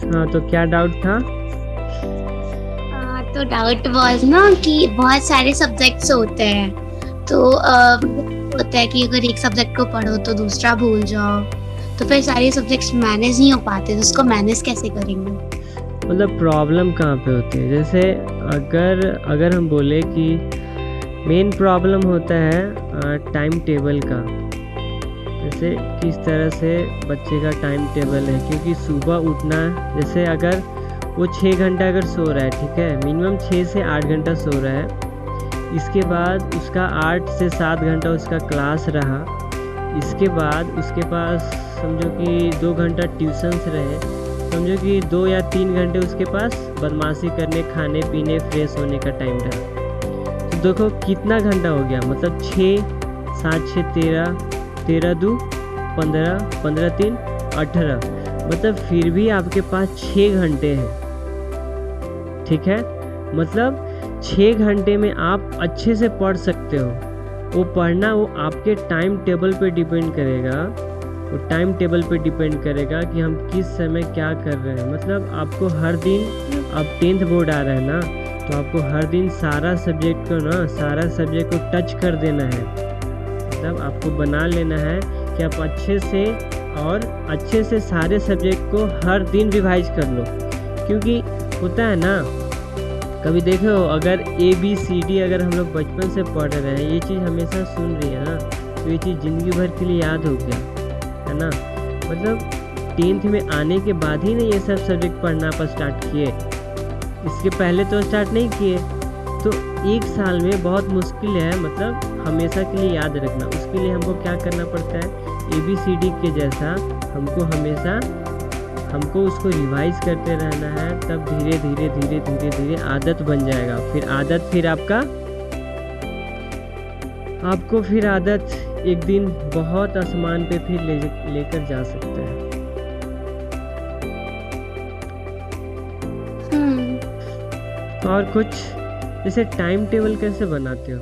हाँ, तो क्या डाउट था? तो डाउट वाज ना कि बहुत सारे सब्जेक्ट्स होते हैं, तो होता है कि अगर एक सब्जेक्ट को पढ़ो तो दूसरा भूल जाओ, तो फिर सारे सब्जेक्ट्स मैनेज नहीं हो पाते, तो उसको मैनेज कैसे करेंगे? मतलब प्रॉब्लम कहाँ पे होती है? जैसे अगर अगर हम बोले कि मेन प्रॉब्लम होता है टाइम टेबल का। जैसे किस तरह से बच्चे का टाइम टेबल है, क्योंकि सुबह उठना, जैसे अगर वो 6 घंटा अगर सो रहा है, ठीक है, मिनिमम 6 से 8 घंटा सो रहा है। इसके बाद उसका 8 से 7 घंटा उसका क्लास रहा। इसके बाद उसके पास समझो कि 2 घंटा ट्यूशन्स रहे। समझो कि 2 या 3 घंटे उसके पास बदमाशी करने, खाने पीने, फ्रेश होने का टाइम रहा। तो देखो कितना घंटा हो गया, मतलब 6 7 6 13, 13 2 15, 15 3 18, मतलब फिर भी आपके पास 6 घंटे हैं। ठीक है, मतलब 6 घंटे में आप अच्छे से पढ़ सकते हो। वो पढ़ना वो आपके टाइम टेबल पे डिपेंड करेगा। वो टाइम टेबल पे डिपेंड करेगा कि हम किस समय क्या कर रहे हैं। मतलब आपको हर दिन, अब 10th बोर्ड आ रहा है ना, तो आपको हर दिन सारा सब्जेक्ट को टच कर देना है। मतलब आपको बना लेना है कि आप अच्छे से सारे सब्जेक्ट को हर दिन रिवाइज कर लो। क्योंकि होता है ना, कभी देखो, अगर ABCD अगर हम लोग बचपन से पढ़ रहे हैं, ये चीज़ हमेशा सुन रही है ना, तो ये चीज़ ज़िंदगी भर के लिए याद हो गया है ना। मतलब 10th में आने के बाद ही ना ये सब सब्जेक्ट पढ़ना पर स्टार्ट किए, इसके पहले तो स्टार्ट नहीं किए। तो एक साल में बहुत मुश्किल है, मतलब हमेशा के लिए याद रखना। उसके लिए हमको क्या करना पड़ता है, ABCD के जैसा हमको उसको रिवाइज करते रहना है। तब धीरे धीरे धीरे धीरे धीरे आदत बन जाएगा। फिर आदत एक दिन बहुत आसमान पे फिर लेकर जा सकता है। हम्म। और कुछ, जैसे टाइम टेबल कैसे बनाते हो,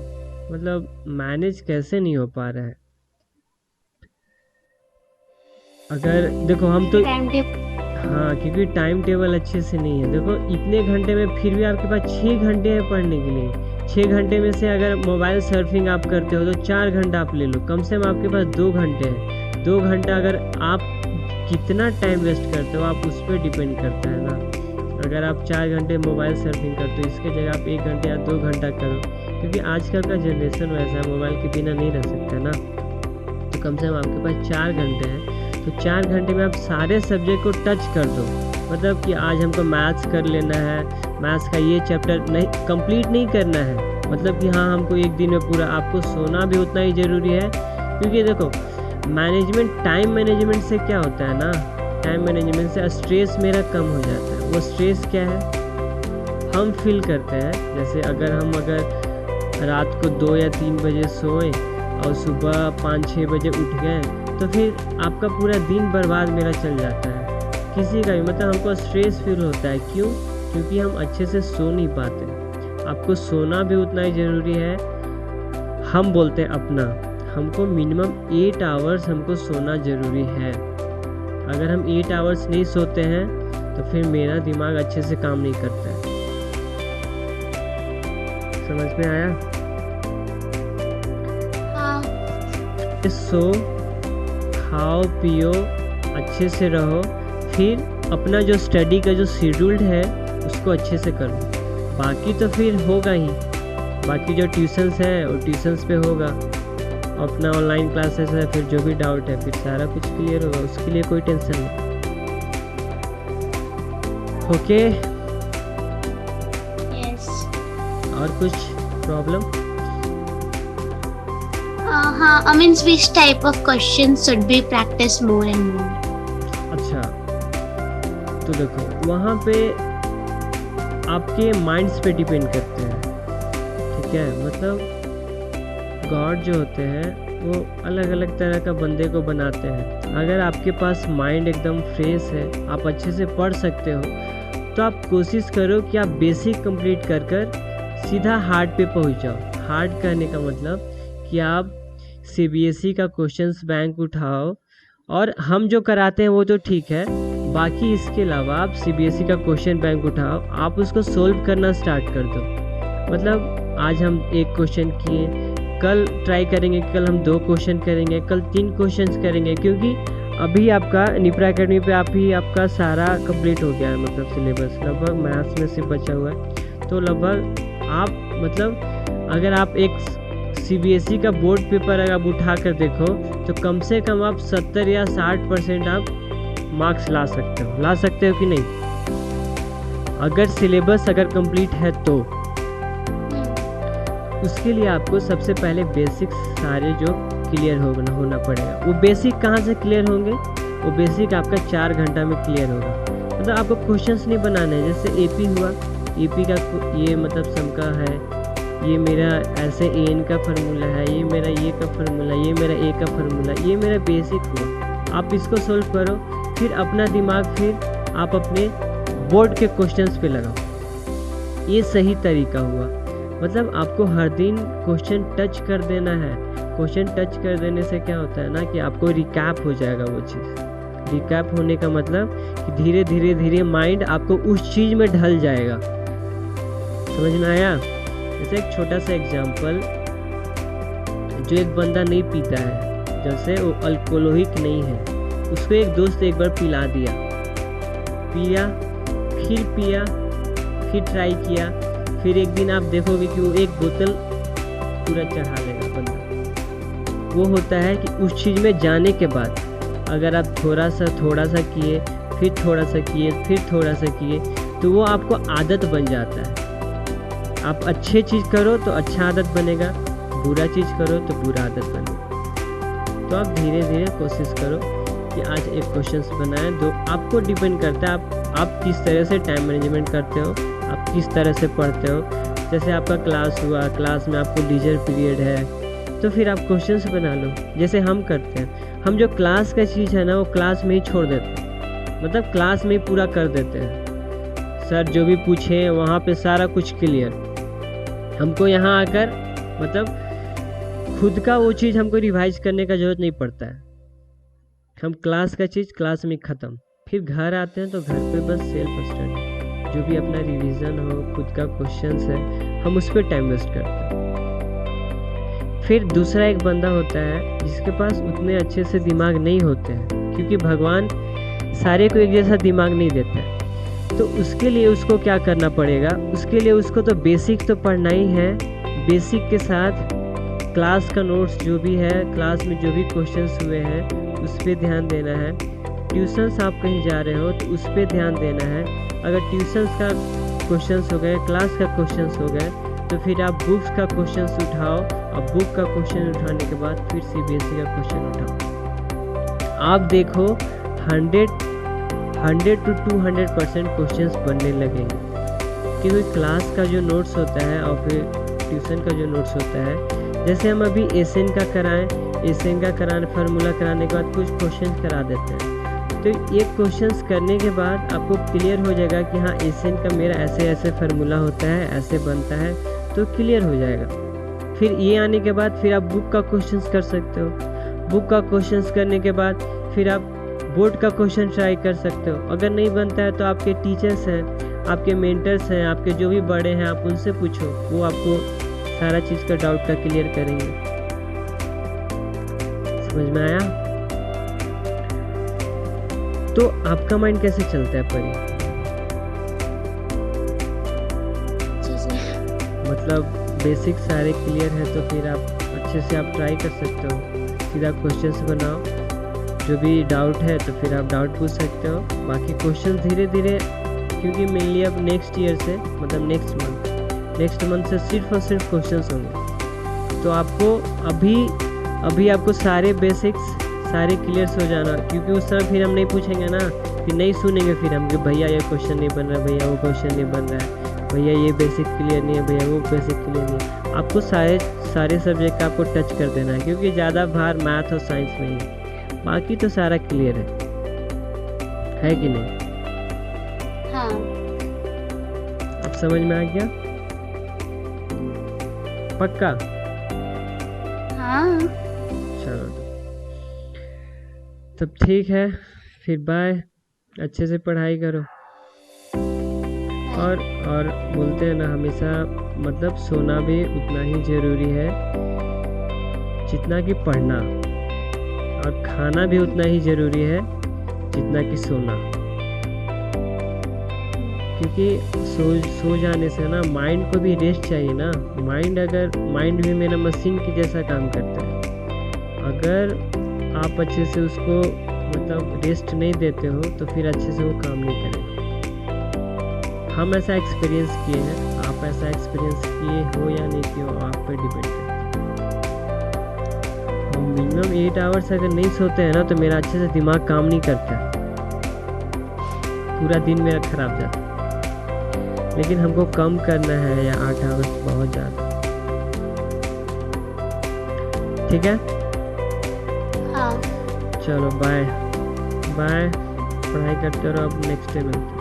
मतलब मैनेज कैसे नहीं हो पा रहा है? अगर देखो हम तो, टाइम टेबल। हाँ, क्योंकि टाइम टेबल अच्छे से नहीं है। देखो इतने घंटे में फिर भी आपके पास 6 घंटे हैं पढ़ने के लिए। 6 घंटे में से अगर मोबाइल सर्फिंग आप करते हो तो 4 घंटा आप ले लो, कम से कम आपके पास 2 घंटे हैं। 2 घंटा अगर आप कितना टाइम वेस्ट करते हो, आप उस पर डिपेंड करता है ना। अगर आप 4 घंटे मोबाइल सर्फिंग करते हो, इसके जगह आप 1 घंटे या 2 घंटा करो। क्योंकि आजकल का जनरेशन वैसा है, मोबाइल के बिना नहीं रह सकता ना। तो कम से कम आपके पास 4 घंटे हैं, तो 4 घंटे में आप सारे सब्जेक्ट को टच कर दो। मतलब कि आज हमको मैथ्स कर लेना है, मैथ्स का ये चैप्टर नहीं कंप्लीट नहीं करना है, मतलब कि हाँ हमको एक दिन में पूरा, आपको सोना भी उतना ही ज़रूरी है। क्योंकि देखो टाइम मैनेजमेंट से क्या होता है ना, टाइम मैनेजमेंट से स्ट्रेस मेरा कम हो जाता है। वो स्ट्रेस क्या है, हम फील करते हैं, जैसे अगर रात को 2 या 3 बजे सोए और सुबह 5 6 बजे उठ गए, तो फिर आपका पूरा दिन बर्बाद मेरा चल जाता है। किसी का भी, मतलब हमको स्ट्रेस फील होता है। क्यों? क्योंकि हम अच्छे से सो नहीं पाते। आपको सोना भी उतना ही ज़रूरी है। हम बोलते हैं अपना, हमको मिनिमम 8 आवर्स हमको सोना ज़रूरी है। अगर हम 8 आवर्स नहीं सोते हैं तो फिर मेरा दिमाग अच्छे से काम नहीं करता है। समझ में आया? हाँ। सो, खाओ पियो, अच्छे से रहो, फिर अपना जो स्टडी का जो शेड्यूल्ड है उसको अच्छे से करो। बाकी तो फिर होगा ही, बाकी जो ट्यूशन्स है वो ट्यूशन्स पे होगा, अपना ऑनलाइन क्लासेस है, फिर जो भी डाउट है फिर सारा कुछ क्लियर होगा, उसके लिए कोई टेंशन नहीं। ओके। यस। और कुछ प्रॉब्लम? हाँ, I mean which type of questions should be practiced more and more? अच्छा, तो देखो वहाँ पे आपके माइंड्स पे डिपेंड करते हैं। ठीक है, मतलब गॉड जो होते हैं वो अलग अलग तरह का बंदे को बनाते हैं। अगर आपके पास माइंड एकदम फ्रेश है, आप अच्छे से पढ़ सकते हो, तो आप कोशिश करो कि आप बेसिक कंप्लीट कर कर सीधा हार्ड पे पहुंच जाओ। हार्ड करने का मतलब कि आप CBSE का क्वेश्चंस बैंक उठाओ, और हम जो कराते हैं वो तो ठीक है, बाकी इसके अलावा आप सीबीएसई का क्वेश्चन बैंक उठाओ, आप उसको सोल्व करना स्टार्ट कर दो। मतलब आज हम एक क्वेश्चन किए, कल ट्राई करेंगे, कल हम 2 क्वेश्चन करेंगे, कल 3 क्वेश्चन करेंगे, क्योंकि अभी आपका निप्रा एकेडमी पे आपका सारा कंप्लीट हो गया है, मतलब सिलेबस लगभग मैथ्स में सिर्फ बचा हुआ है। तो लगभग आप मतलब अगर आप एक सीबीएसई का बोर्ड पेपर अगर आप उठा कर देखो तो कम से कम आप 70 या 60% आप मार्क्स ला सकते हो कि नहीं, अगर सिलेबस अगर कंप्लीट है तो। उसके लिए आपको सबसे पहले बेसिक्स सारे जो क्लियर होना पड़ेगा। वो बेसिक कहाँ से क्लियर होंगे? वो बेसिक आपका 4 घंटा में क्लियर होगा। मतलब आपको क्वेश्चंस नहीं बनाने हैं। जैसे एपी हुआ, एपी का ये मतलब सम का है, ये मेरा ऐसे एन का फार्मूला है, ये मेरा ये का फार्मूला, ये मेरा ए का फार्मूला, ये मेरा बेसिक हुआ। आप इसको सोल्व करो, फिर अपना दिमाग फिर आप अपने बोर्ड के क्वेश्चंस पे लगाओ। ये सही तरीका हुआ। मतलब आपको हर दिन क्वेश्चन टच कर देना है। क्वेश्चन टच कर देने से क्या होता है ना कि आपको रिकैप हो जाएगा वो चीज़। रिकैप होने का मतलब कि धीरे धीरे माइंड आपको उस चीज़ में ढल जाएगा। समझ में आया? जैसे एक छोटा सा एग्जांपल, जो एक बंदा नहीं पीता है, जैसे वो अल्कोहलिक नहीं है, उसको एक दोस्त एक बार पिला दिया, फिर ट्राई किया, फिर एक दिन आप देखोगे कि वो एक बोतल पूरा चढ़ा लेगा बंदा। वो होता है कि उस चीज़ में जाने के बाद अगर आप थोड़ा सा किए, फिर थोड़ा सा किए, फिर थोड़ा सा किए, तो वो आपको आदत बन जाता है। आप अच्छे चीज़ करो तो अच्छा आदत बनेगा, बुरा चीज़ करो तो बुरा आदत बनेगा। तो आप धीरे धीरे कोशिश करो कि आज एक क्वेश्चंस बनाएं। दो आपको डिपेंड करता है आप किस तरह से टाइम मैनेजमेंट करते हो, आप किस तरह से पढ़ते हो। जैसे आपका क्लास हुआ, क्लास में आपको लीजर पीरियड है, तो फिर आप क्वेश्चंस बना लो जैसे हम करते हैं। हम जो क्लास का चीज़ है ना वो क्लास में ही छोड़ देते हैं, मतलब क्लास में ही पूरा कर देते हैं। सर जो भी पूछे वहाँ पे सारा कुछ क्लियर। हमको यहाँ आकर मतलब खुद का वो चीज़ हमको रिवाइज करने का ज़रूरत नहीं पड़ता है। हम क्लास का चीज़ क्लास में ख़त्म। फिर घर आते हैं तो घर पे बस सेल्फ स्टडी, जो भी अपना रिवीजन हो, खुद का क्वेश्चंस है, हम उस पर टाइम वेस्ट करते हैं। फिर दूसरा एक बंदा होता है जिसके पास उतने अच्छे से दिमाग नहीं होते हैं, क्योंकि भगवान सारे को एक जैसा दिमाग नहीं देता है। तो उसके लिए उसको क्या करना पड़ेगा? उसके लिए उसको तो बेसिक तो पढ़ना ही है। बेसिक के साथ क्लास का नोट्स जो भी है, क्लास में जो भी क्वेश्चंस हुए हैं उस पर ध्यान देना है। ट्यूशन्स आप कहीं जा रहे हो तो उस पर ध्यान देना है। अगर ट्यूशन्स का क्वेश्चंस हो गए, क्लास का क्वेश्चंस हो गए, तो फिर आप बुक्स का क्वेश्चंस उठाओ। और बुक का क्वेश्चन उठाने के बाद फिर सीबीएसई का क्वेश्चन उठाओ। आप देखो 100 to 200% क्वेश्चंस बनने लगेंगे, क्योंकि क्लास का जो नोट्स होता है और फिर ट्यूशन का जो नोट्स होता है। जैसे हम अभी एसएन का कराने फार्मूला कराने के बाद कुछ क्वेश्चन करा देते हैं, तो एक क्वेश्चंस करने के बाद आपको क्लियर हो जाएगा कि हाँ एसएन का मेरा ऐसे ऐसे फार्मूला होता है, ऐसे बनता है, तो क्लियर हो जाएगा। फिर ये आने के बाद फिर आप बुक का क्वेश्चंस कर सकते हो। बुक का क्वेश्चंस करने के बाद फिर आप बोर्ड का क्वेश्चन ट्राई कर सकते हो। अगर नहीं बनता है तो आपके टीचर्स हैं, आपके मेंटर्स हैं, आपके जो भी बड़े हैं, आप उनसे पूछो, वो आपको सारा चीज़ का डाउट का क्लियर करेंगे। समझ में आया? तो आपका माइंड कैसे चलता है परी? मतलब बेसिक सारे क्लियर है तो फिर आप अच्छे से आप ट्राई कर सकते हो। सीधा क्वेश्चंस बनाओ, जो भी डाउट है तो फिर आप डाउट पूछ सकते हो। बाकी क्वेश्चन धीरे धीरे, क्योंकि मेनली अब नेक्स्ट ईयर से मतलब नेक्स्ट मंथ से सिर्फ और सिर्फ क्वेश्चंस होंगे। तो आपको अभी आपको सारे बेसिक्स सारे क्लियर्स हो जाना, क्योंकि उस समय फिर हम नहीं पूछेंगे ना, फिर नहीं सुनेंगे फिर हम कि भैया ये क्वेश्चन नहीं बन रहा है, भैया वो क्वेश्चन नहीं बन रहा है, भैया ये बेसिक क्लियर नहीं है, भैया वो बेसिक क्लियर नहीं है। आपको सारे सब्जेक्ट का आपको टच कर देना है, क्योंकि ज़्यादा भार मैथ और साइंस में ही है। बाकी तो सारा क्लियर है कि नहीं? हाँ। अब समझ में आ गया? पक्का? हाँ। चलो तब ठीक है, फिर बाय। अच्छे से पढ़ाई करो। और बोलते हैं ना हमेशा, मतलब सोना भी उतना ही ज़रूरी है जितना कि पढ़ना, और खाना भी उतना ही ज़रूरी है जितना कि सोना। क्योंकि सो जाने से ना माइंड को भी रेस्ट चाहिए ना। माइंड भी मेरा मशीन की जैसा काम करता है। अगर आप अच्छे से उसको मतलब रेस्ट नहीं देते हो तो फिर अच्छे से वो काम नहीं करेगा। हम ऐसा एक्सपीरियंस किए हैं, आप ऐसा एक्सपीरियंस किए हो या नहीं किए हो आप पे डिपेंड करता है। हम मिनिमम 8 आवर्स अगर नहीं सोते हैं ना तो मेरा अच्छे से दिमाग काम नहीं करता है, पूरा दिन मेरा खराब जाता है। लेकिन हमको कम करना है, या 8 आवर्स बहुत ज़्यादा। ठीक है, हाँ चलो बाय बाय, पढ़ाई करते रहो। अब नेक्स्ट डे मिलते हैं।